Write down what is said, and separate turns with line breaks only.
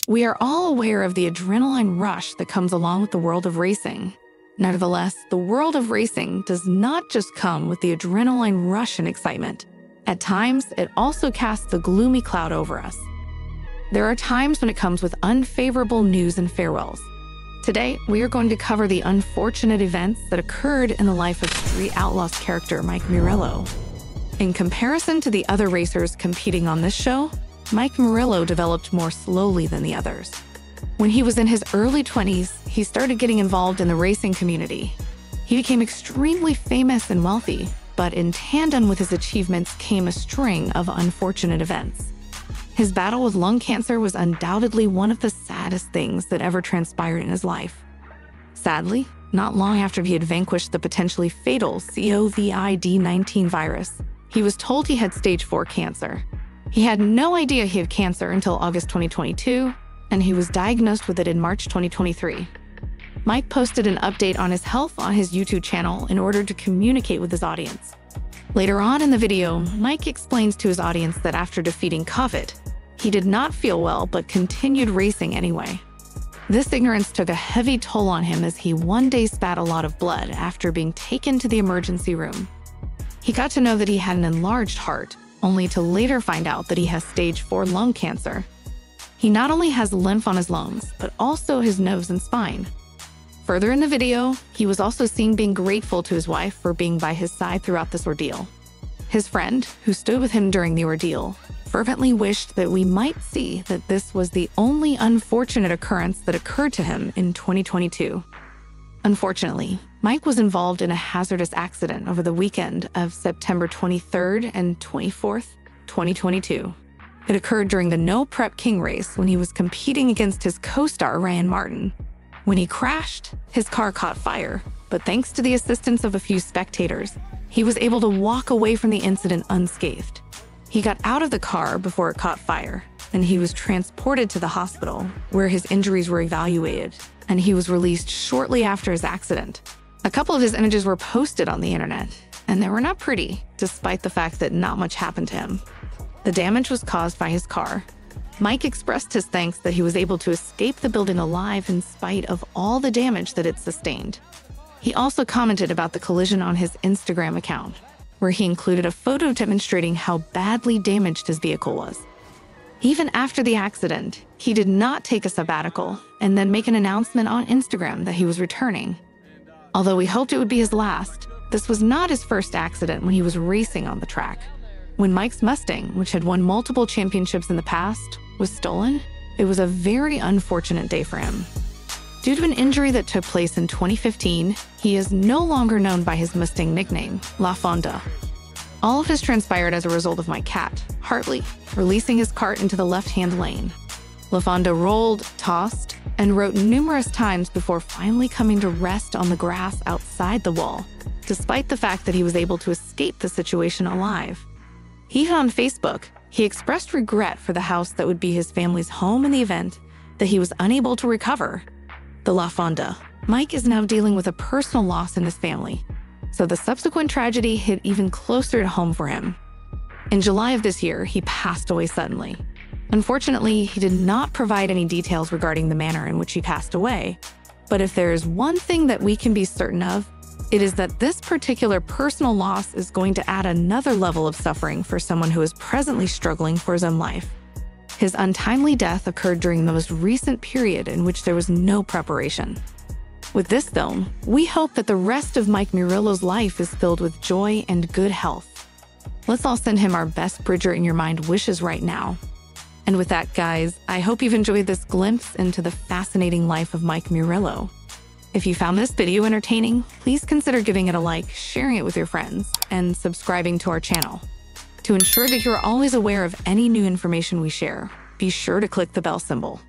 We are all aware of the adrenaline rush that comes along with the world of racing. Nevertheless, the world of racing does not just come with the adrenaline rush and excitement. At times, it also casts a gloomy cloud over us. There are times when it comes with unfavorable news and farewells. Today, we are going to cover the unfortunate events that occurred in the life of Street Outlaws character Mike Murillo. In comparison to the other racers competing on this show, Mike Murillo developed more slowly than the others. When he was in his early 20s, he started getting involved in the racing community. He became extremely famous and wealthy, but in tandem with his achievements came a string of unfortunate events. His battle with lung cancer was undoubtedly one of the saddest things that ever transpired in his life. Sadly, not long after he had vanquished the potentially fatal COVID-19 virus, he was told he had stage 4 cancer. He had no idea he had cancer until August 2022, and he was diagnosed with it in March 2023. Mike posted an update on his health on his YouTube channel in order to communicate with his audience. Later on in the video, Mike explains to his audience that after defeating COVID, he did not feel well but continued racing anyway. This ignorance took a heavy toll on him as he one day spat a lot of blood after being taken to the emergency room. He got to know that he had an enlarged heart, only to later find out that he has stage 4 lung cancer. He not only has lymph on his lungs, but also his nose and spine. Further in the video, he was also seen being grateful to his wife for being by his side throughout this ordeal. His friend, who stood with him during the ordeal, fervently wished that we might see that this was the only unfortunate occurrence that occurred to him in 2022. Unfortunately, Mike was involved in a hazardous accident over the weekend of September 23rd and 24th, 2022. It occurred during the No Prep King race when he was competing against his co-star Ryan Martin. When he crashed, his car caught fire, but thanks to the assistance of a few spectators, he was able to walk away from the incident unscathed. He got out of the car before it caught fire, and he was transported to the hospital, where his injuries were evaluated, and he was released shortly after his accident. A couple of his images were posted on the internet, and they were not pretty, despite the fact that not much happened to him. The damage was caused by his car. Mike expressed his thanks that he was able to escape the building alive in spite of all the damage that it sustained. He also commented about the collision on his Instagram account, where he included a photo demonstrating how badly damaged his vehicle was. Even after the accident, he did not take a sabbatical and then make an announcement on Instagram that he was returning. Although we hoped it would be his last, this was not his first accident when he was racing on the track. When Mike's Mustang, which had won multiple championships in the past, was stolen, it was a very unfortunate day for him. Due to an injury that took place in 2015, he is no longer known by his Mustang nickname, La Fonda. All of this transpired as a result of my cat, Hartley, releasing his cart into the left-hand lane. La Fonda rolled, tossed, and wrote numerous times before finally coming to rest on the grass outside the wall, despite the fact that he was able to escape the situation alive. Even on Facebook, he expressed regret for the house that would be his family's home in the event that he was unable to recover. The La Fonda. Mike is now dealing with a personal loss in his family, so the subsequent tragedy hit even closer to home for him. In July of this year, he passed away suddenly. Unfortunately, he did not provide any details regarding the manner in which he passed away, but if there is one thing that we can be certain of, it is that this particular personal loss is going to add another level of suffering for someone who is presently struggling for his own life. His untimely death occurred during the most recent period in which there was no preparation. With this film, we hope that the rest of Mike Murillo's life is filled with joy and good health. Let's all send him our best Bridger in Your Mind wishes right now. And with that, guys, I hope you've enjoyed this glimpse into the fascinating life of Mike Murillo. If you found this video entertaining, please consider giving it a like, sharing it with your friends, and subscribing to our channel. To ensure that you're always aware of any new information we share, be sure to click the bell symbol.